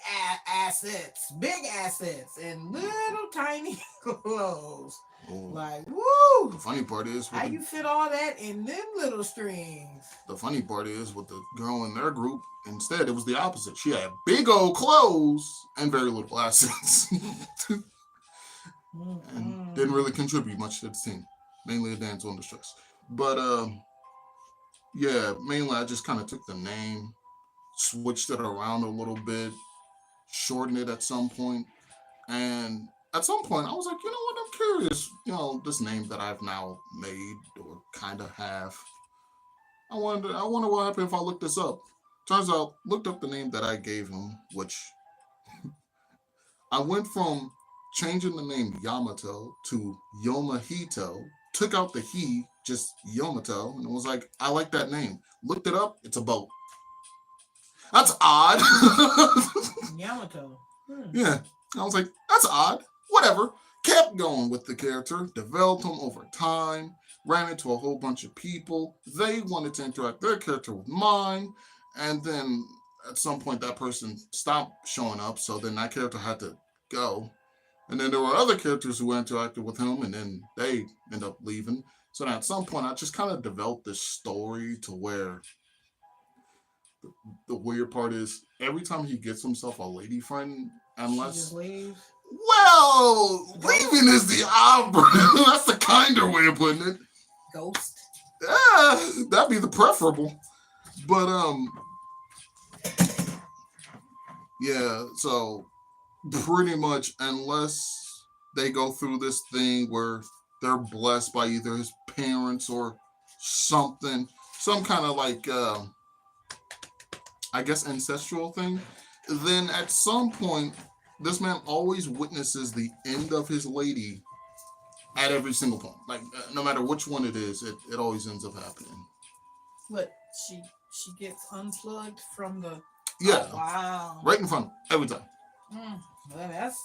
assets, and little tiny clothes. Oh. Like, woo! The funny part is, how you fit all that in them little strings? The funny part is, with the girl in their group, instead it was the opposite. She had big old clothes and very little assets, and didn't really contribute much to the team. Mainly a damsel in distress. But yeah, mainly I just kind of took the name, switched it around a little bit, shortened it at some point, and at some point I was like, you know what, I'm curious, this name that I've now made or kind of have. I wonder what happened if I look this up. Turns out, looked up the name that I gave him, which I went from changing the name Yamato to Yomahito, took out the he, just Yamato, and it was like, I like that name. Looked it up, it's a boat. That's odd. Yamato. Yeah. I was like, that's odd. Whatever. Kept going with the character, developed him over time, ran into a whole bunch of people. They wanted to interact their character with mine, and then at some point that person stopped showing up, so then that character had to go. And then there were other characters who interacted with him, and then they end up leaving. So then at some point I just kind of developed this story to where the weird part is every time he gets himself a lady friend, unless she just leaves. Well, leaving is the that's the kinder way of putting it. Ghost. Yeah, that'd be the preferable. But yeah, so pretty much unless they go through this thing where they're blessed by either his parents or something, some kind of like I guess ancestral thing, then at some point this man always witnesses the end of his lady at every single point. Like no matter which one it is, it always ends up happening. What, she gets unplugged from the Yeah. Oh, wow. Right in front every time. Well, that's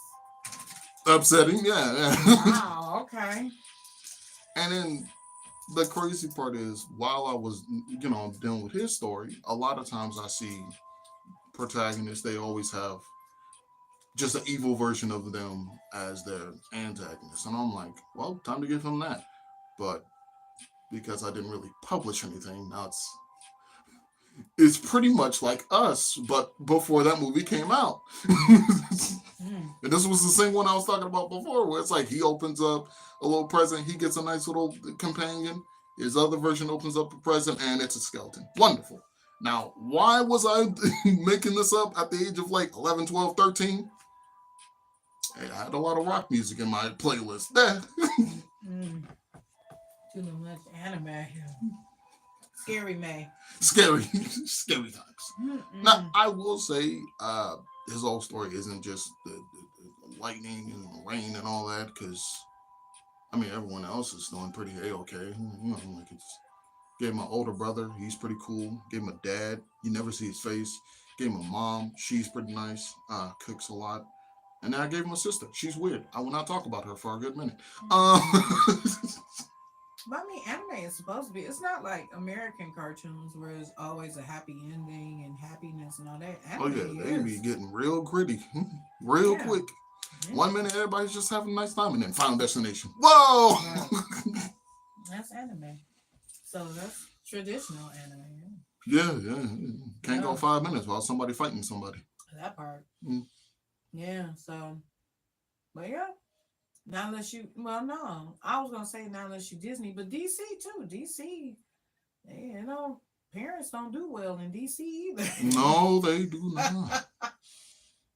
upsetting. Yeah. Wow, okay. And then the crazy part is, while I was, dealing with his story, a lot of times I see protagonists, they always have just an evil version of them as their antagonist. And I'm like, well, time to give him that. But because I didn't really publish anything, now it's pretty much like Us, but before that movie came out. And this was the same one I was talking about before, where it's like he opens up a little present, he gets a nice little companion. His other version opens up a present, and it's a skeleton. Wonderful. Now, why was I making this up at the age of like 11, 12, 13? I had a lot of rock music in my playlist. Too much anime. Scary May. Scary times. Now, I will say, his whole story isn't just the lightning and rain and all that, because, everyone else is doing pretty A-okay. Gave my older brother, he's pretty cool. Gave him a dad, you never see his face. Gave him a mom, she's pretty nice, cooks a lot. And then I gave him a sister. She's weird. I will not talk about her for a good minute. But anime is supposed to be. It's not like American cartoons where it's always a happy ending and happiness and all that. Anime they be getting real gritty, real quick. Yeah. 1 minute everybody's just having a nice time, and then Final Destination. Whoa! That's anime. So that's traditional anime. Yeah, yeah. Can't go Yeah, 5 minutes without somebody fighting somebody. that part. Mm. Yeah. So, but yeah. Not unless you, well, no, I was gonna say not unless you Disney, but DC too. DC, you know, parents don't do well in DC either. No, they do not.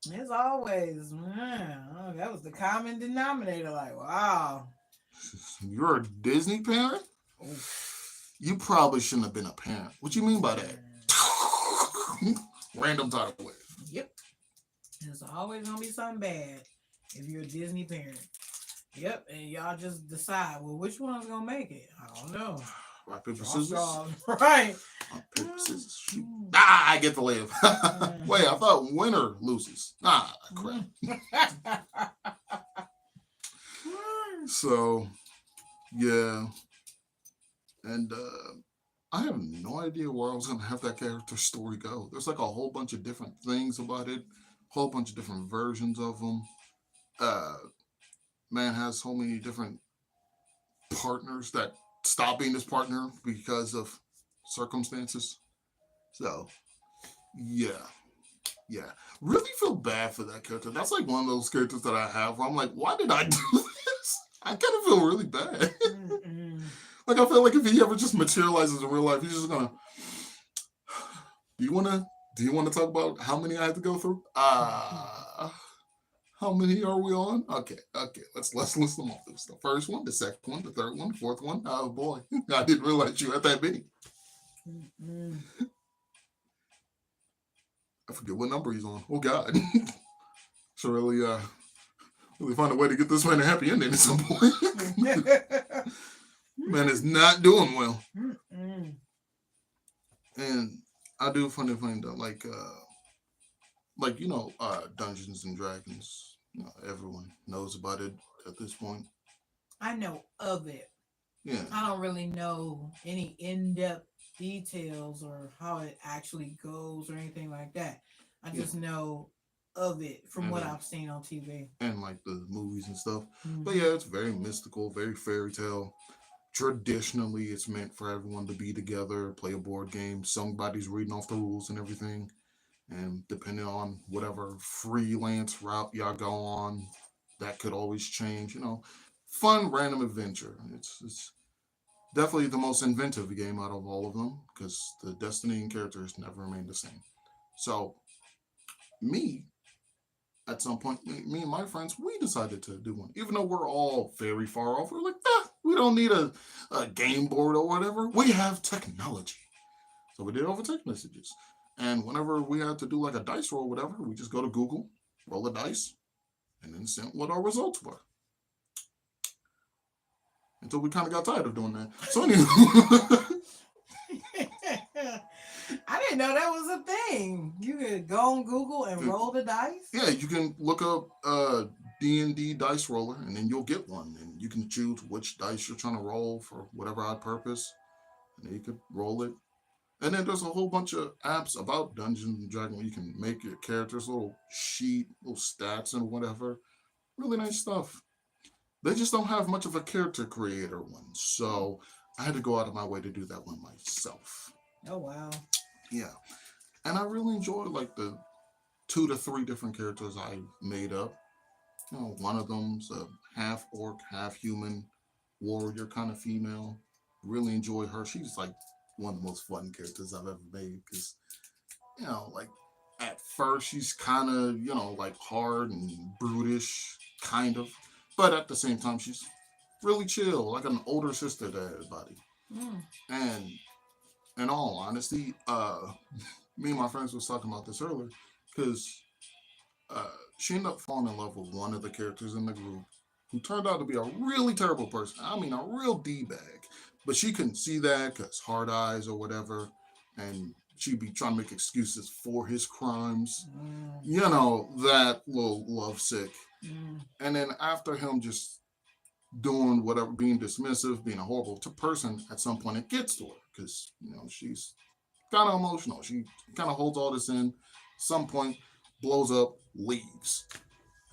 It's always, man, oh, that was the common denominator. Like, wow. You're a Disney parent? Oof. You probably shouldn't have been a parent. What you mean by that? Mm. Random tidal wave. Yep. There's always gonna be something bad if you're a Disney parent. Yep, and y'all just decide, well, which one's gonna make it? I don't know. Rock, paper, Draw scissors. straws, right? Rock, paper, scissors, shoot. Mm. Ah, I get to live. Mm. Wait, I thought winner loses. Ah, crap. So, yeah. And I have no idea where I was going to have that character story go. There's like a whole bunch of different things about it, whole bunch of different versions of them. Man has so many different partners that stop being his partner because of circumstances. So, yeah. Yeah. Really feel bad for that character. That's like one of those characters that I have where I'm like, why did I do this? I kind of feel really bad. Like, I feel like if he ever just materializes in real life, he's just gonna. Do you wanna talk about how many I have to go through? How many are we on? Okay. Let's list them off. There's the first one, the second one, the third one, the fourth one. Oh boy, I didn't realize you had that many. I forget what number he's on. Oh God. So really find a way to get this man a happy ending at some point. Man is not doing well. And I do find it funny that like Dungeons and Dragons. Everyone knows about it at this point. I know of it. Yeah. I don't really know any in-depth details or how it actually goes or anything like that. I Yeah. just know of it from what Mhm. I've seen on TV. And like the movies and stuff. But Mhm. yeah, it's very mystical, very fairy tale. Traditionally, it's meant for everyone to be together, play a board game. Somebody's reading off the rules and everything. And depending on whatever freelance route y'all go on, that could always change. Fun random adventure. It's definitely the most inventive game out of all of them because the destiny and characters never remain the same. So me, at some point, me and my friends, we decided to do one. Even though we're all very far off, we're like, we don't need a game board or whatever. We have technology. So we did it over text messages. And whenever we had to do like a dice roll or whatever, we just go to Google, roll a dice, and then send what our results were. Until we kind of got tired of doing that. So anyway. I didn't know that was a thing. You could go on Google and roll the dice. Yeah, you can look up D&D dice roller, and then you'll get one, and you can choose which dice you're trying to roll for whatever odd purpose, and then you could roll it. And then there's a whole bunch of apps about Dungeons and Dragons where you can make your characters little sheet, little stats and whatever. Really nice stuff. They just don't have much of a character creator one, so I had to go out of my way to do that one myself. Oh wow. Yeah. And I really enjoyed like the 2 to 3 different characters I made up. One of them's a half orc, half human warrior kind of female. Really enjoy her. She's like one of the most fun characters I've ever made because, like at first she's kind of, like hard and brutish, kind of. But at the same time, she's really chill, like an older sister to everybody. And in all honesty, me and my friends was talking about this earlier because she ended up falling in love with one of the characters in the group who turned out to be a really terrible person. I mean, a real D-bag. But she couldn't see that because hard eyes or whatever. And she'd be trying to make excuses for his crimes. That little lovesick. And then after him just doing whatever, being dismissive, being a horrible person, at some point it gets to her because, she's kind of emotional. She kind of holds all this in. Some point, blows up, leaves.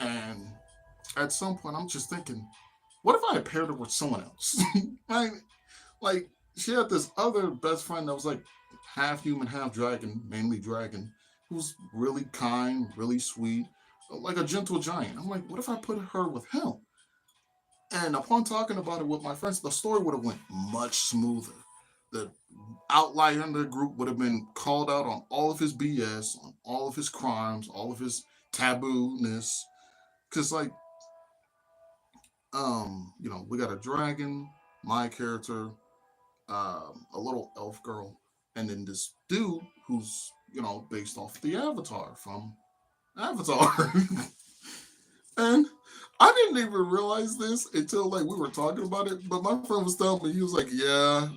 And at some point, I'm just thinking, what if I had paired her with someone else? like she had this other best friend that was like half human, half dragon, mainly dragon, who was really kind, really sweet, like a gentle giant. I'm like, what if I put her with him? And upon talking about it with my friends, the story would have went much smoother. The outlier in the group would have been called out on all of his BS, on all of his crimes, all of his taboo-ness. Cause like, we got a dragon, my character, a little elf girl, and then this dude who's based off the Avatar from Avatar. And I didn't even realize this until like we were talking about it. But my friend was telling me, he was like, "Yeah,"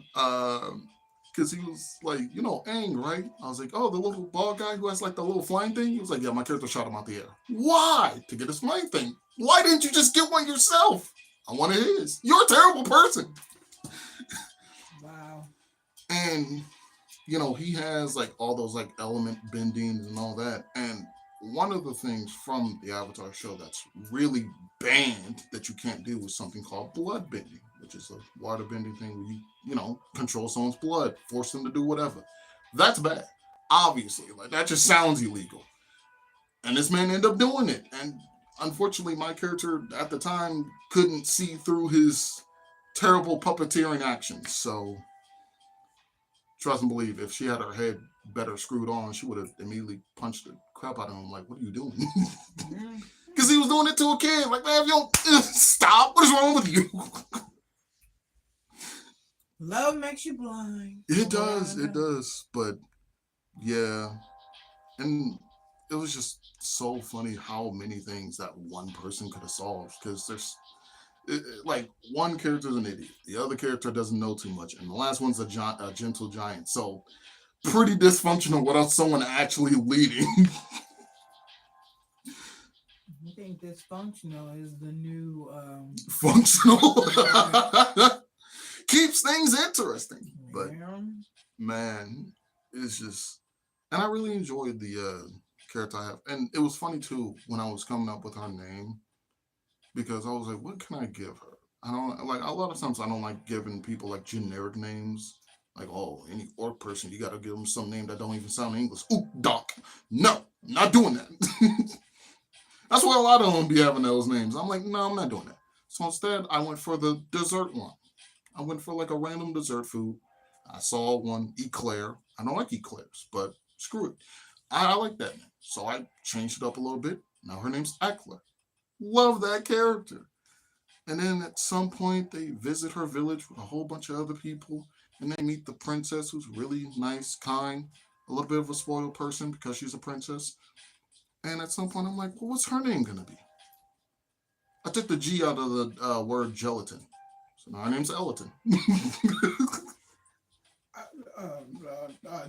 because he was like, Aang, right? I was like, "Oh, the little bald guy who has like the little flying thing." He was like, "Yeah, my character shot him out the air. Why? To get his flying thing. Why didn't you just get one yourself? I wanted his. You're a terrible person." Wow. And he has like all those like element bendings and all that. And one of the things from the Avatar show that's really banned that you can't do is something called blood bending, which is a water bending thing where you control someone's blood, force them to do whatever. That's bad. Obviously, like that just sounds illegal. And this man ended up doing it. And unfortunately, my character at the time couldn't see through his terrible puppeteering actions. So trust and believe, if she had her head better screwed on, she would have immediately punched the crap out of him. Like, what are you doing? Because he was doing it to a kid. Like, man, if you don't stop, what is wrong with you? Love makes you blind. It does. It does. But yeah. And it was just so funny how many things that one person could have solved. Because like one character is an idiot, the other character doesn't know too much, and the last one's a gentle giant. So pretty dysfunctional without someone actually leading. I think dysfunctional is the new Functional. Keeps things interesting. But yeah. man, it's just, and I really enjoyed the character I have, and it was funny too when I was coming up with her name, because I was like, what can I give her? I don't like, a lot of times I don't like giving people like generic names. Like, oh, any orc person, you gotta give them some name that don't even sound English. Ooh, Doc. No, not doing that. That's why a lot of them be having those names. I'm like, no, I'm not doing that. So instead, I went for the dessert one. I went for like a random dessert food. I saw one, eclair. I don't like eclairs, but screw it. I like that name. So I changed it up a little bit. Now her name's Eckler. Love that character. And then at some point, they visit her village with a whole bunch of other people, and they meet the princess, who's really nice, kind, a little bit of a spoiled person because she's a princess. And at some point, I'm like, well, what's her name gonna be? I took the G out of the word gelatin, so now her name's Elatin.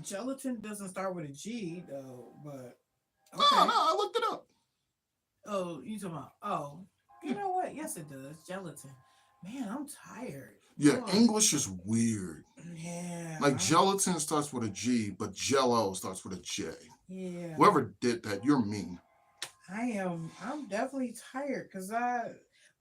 Gelatin doesn't start with a G though, but No, okay. I looked it up. Oh, you talking about? Oh, you know what? Yes, it does. Gelatin. Man, I'm tired. Yeah, Oh, English is weird. yeah. Like gelatin starts with a G, but Jello starts with a J. Yeah. Whoever did that, you're mean. I am. I'm definitely tired because I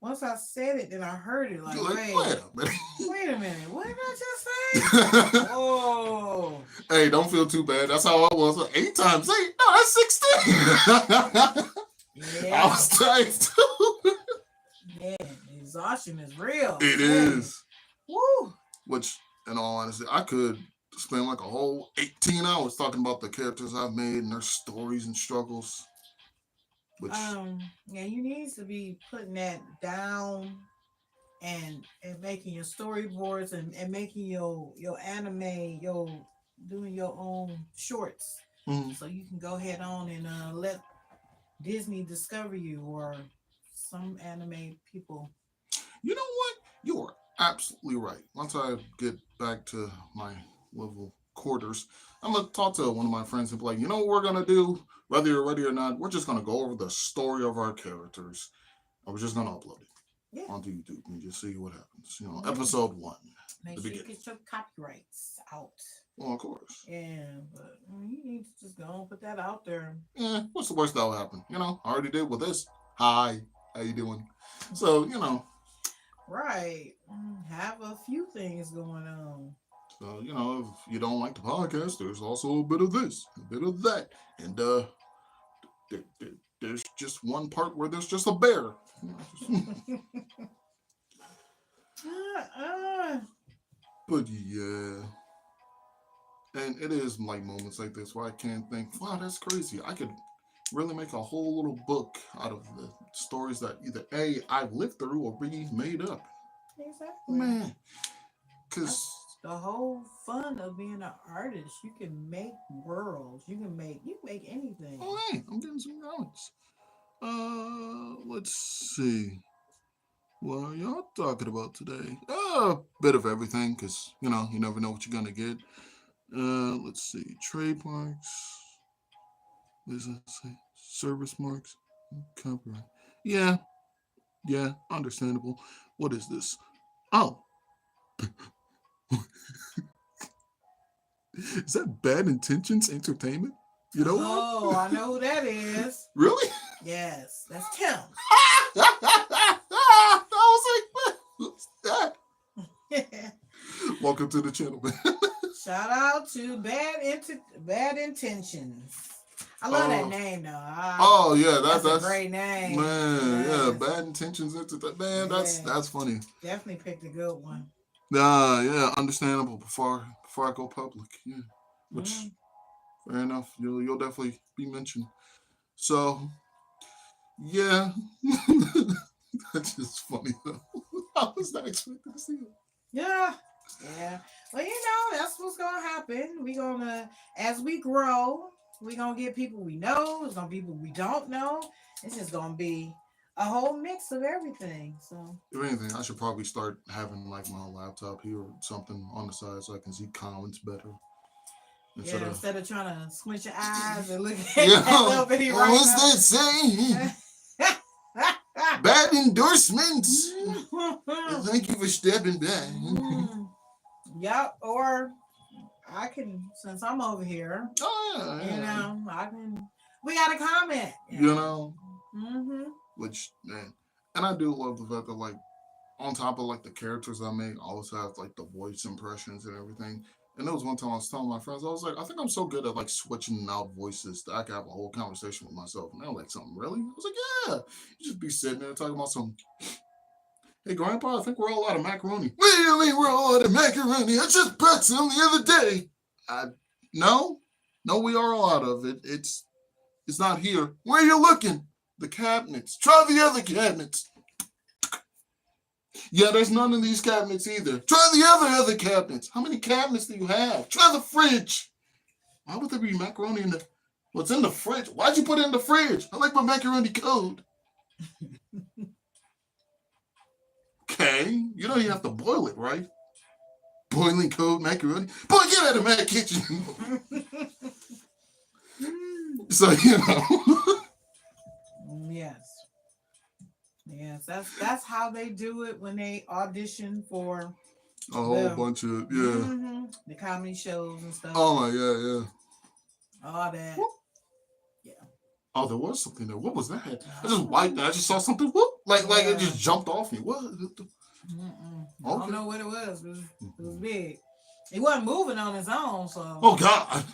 once I said it, then I heard it. Like, You're like, wait, wait a minute. wait a minute. What did I just say? Oh, Hey, don't feel too bad. That's how I was. Like, 8 times 8? No, that's 16. I yeah. was tired too. Man, exhaustion is real. It Man. is. Woo. Which, in all honesty, I could spend like a whole 18 hours talking about the characters I've made and their stories and struggles. Which, Yeah, you need to be putting that down and making your storyboards and making your anime, your doing your own shorts mm, so you can go ahead on and let Disney discover you or some anime people. you know what? You are absolutely right. Once I get back to my little quarters, I'm going to talk to one of my friends and be like, you know what we're going to do? Whether you're ready or not, we're just going to go over the story of our characters and we're just going to upload it Yeah. onto YouTube and just see what happens. Yeah. Episode 1, Make the sure you beginning. get your copyrights out. Well, of course. Yeah, but you need to just go and put that out there. What's the worst that'll happen? I already did with this. Hi, how you doing? So, Right. Have a few things going on. So, if you don't like the podcast, there's also a bit of this, a bit of that. And there, there, there's just one part where there's just a bear. But yeah. And it is like moments like this where I can't think, wow, that's crazy. I could really make a whole little book out of the stories that either A, I've lived through or B, made up. Exactly. Man, because, That's the whole fun of being an artist. You can make worlds. You can make anything. oh, hey, I'm getting some comments. Let's see. What are y'all talking about today? A bit of everything, because, you never know what you're going to get. Let's see. Trademarks. What does that say? Service marks. Copyright. Yeah, yeah, understandable. What is this? Oh, is that Bad Intentions Entertainment? You know what? Oh, I know who that is. Really? Yes, that's Tim. I was like, what's that? Welcome to the channel, man. Shout out to Bad Intentions. I love that name though. Oh yeah, that's that's a great name. man. Yeah, Yes. Bad Intentions Entertainment. Man, that's Yeah. funny. Definitely picked a good one. Yeah, understandable. Before I go public, yeah, which Mm. fair enough. You'll definitely be mentioned. So yeah, that's just funny though. I was not expecting to see it. Yeah. Yeah. Well, that's what's gonna happen. As we grow, we gonna get people we know. It's gonna be people we don't know. It's just gonna be a whole mix of everything. So If anything, I should probably start having like my own laptop here or something on the side so I can see comments better instead yeah, of instead of trying to squint your eyes and look at yeah. that little bitty What was right that saying? Bad endorsements. Thank you for stepping back. Yep. Or I can, since I'm over here, Oh yeah. I can. We got a comment. Mm-hmm. Which man, and I do love the fact that like on top of like the characters I make, I also have like the voice impressions and everything. And there was one time I was telling my friends, I was like, I think I'm so good at like switching out voices that I can have a whole conversation with myself. And they're like, something really? I was like, yeah. You just be sitting there talking about some. Hey, Grandpa, I think we're all out of macaroni. What do you mean we're all out of macaroni? I just bought some the other day. No, we are all out of it. It's not here. Where are you looking? The cabinets. Try the other cabinets. Yeah, there's none in these cabinets either. Try the other cabinets. How many cabinets do you have? Try the fridge. Why would there be macaroni in the... What's in the fridge? Why'd you put it in the fridge? I like my macaroni cold. Okay, you know you have to boil it, right? Boiling cold macaroni. Boy, get out of my kitchen. So, Yes, that's how they do it when they audition for a whole bunch of the comedy shows and stuff. Oh my yeah. All that. Whoop. Yeah. Oh, there was something there. What was that? I just wiped that. I just saw something. Whoop! Like it just jumped off me. What? Okay. I don't know what it was. It was big. He wasn't moving on his own, so. Oh God!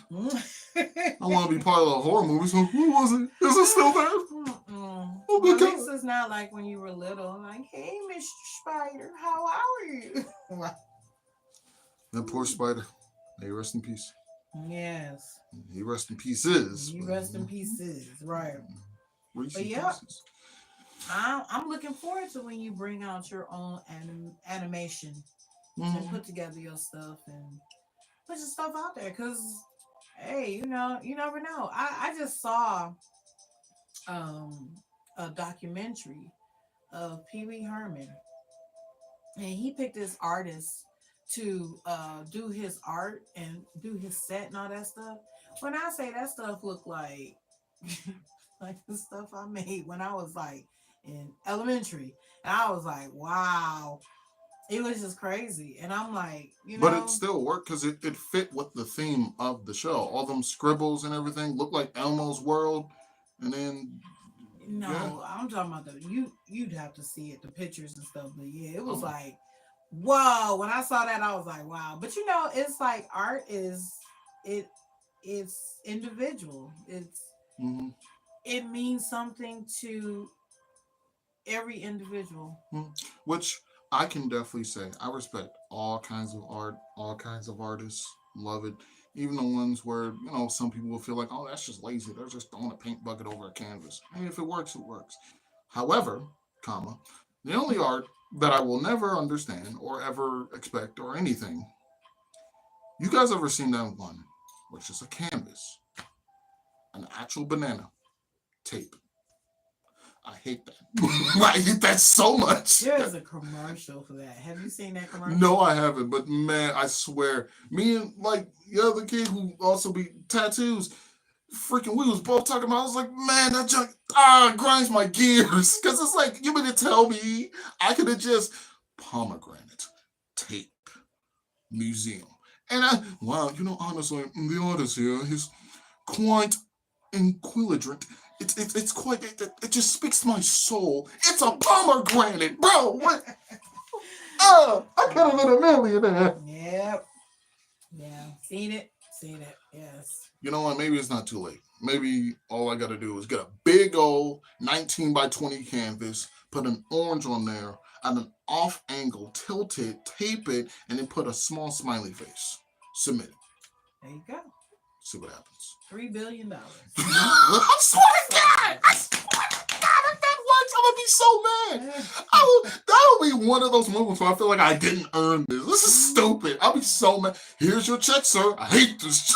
I want to be part of a horror movie. So who was it? Is it still there? Oh my God! This is not like when you were little. Like, hey, Mr. Spider, how are you? That poor spider. May he rest in peace. Yes. He rest in pieces. He rest in pieces, right? But yeah. I'm looking forward to when you bring out your own animation and put together your stuff and put your stuff out there. Cause hey, you never know. I just saw a documentary of Pee Wee Herman, and he picked this artist to do his art and do his set and all that stuff. When I say that stuff looked like like the stuff I made when I was like in elementary, and I was like, wow, it was just crazy. And I'm like, but it still worked because it fit with the theme of the show. All them scribbles and everything looked like Elmo's world, and then I'm talking about you'd have to see it, the pictures and stuff. But yeah, it was like, Whoa, when I saw that, I was like, wow. But you know, it's like art is it it's individual. Hmm. It means something to every individual. Which I can definitely say I respect all kinds of art, all kinds of artists. Love it. Even the ones where, some people will feel like, oh, that's just lazy. They're just throwing a paint bucket over a canvas. I mean, if it works, it works. However, comma, the only art that I will never understand or ever expect or anything, you guys ever seen that one, which is a canvas, an actual banana, tape? I hate that. I hate that so much. There's a commercial for that. Have you seen that No, commercial? I haven't. But man, I swear, me and like the other kid who also be tattoos, freaking, we was both talking about. I was like, man, that junk grinds my gears because it's like you mean to tell me I could have just pomegranate tape museum, and wow, honestly, the artist here, he's quite inquilidrant. It's quite it just speaks to my soul. It's a pomegranate, bro. What? Oh, I could have been a millionaire. Yep. Yeah. Seen it. Yes. You know what? Maybe it's not too late. Maybe all I got to do is get a big old 19 by 20 canvas, put an orange on there at an off angle, tilt it, tape it, and then put a small smiley face. Submit it. There you go. See what happens. $3 billion. I swear to God! I swear to God, if that works, I'm gonna be so mad. That'll be one of those moments where I feel like I didn't earn this. This is stupid. I'll be so mad. Here's your check, sir. I hate this.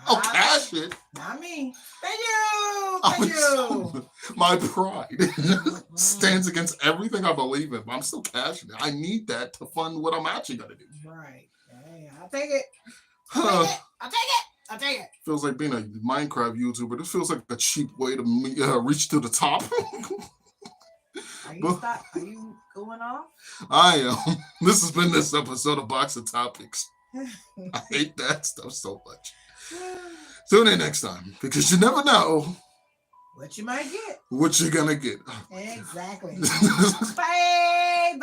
I'll cash it. Not me. Thank you. Thank you. My pride stands against everything I believe in, but I'm still cashing it. I need that to fund what I'm actually gonna do. Right. Hey, I'll take it. Huh. I'll take it. I'll take it. Feels like being a Minecraft YouTuber. This feels like a cheap way to reach to the top. Are you going off? I am. This has been this episode of Box of Topics. I hate that stuff so much. Tune in next time because you never know What you might get. what you're gonna get. Exactly. Bye. Bye.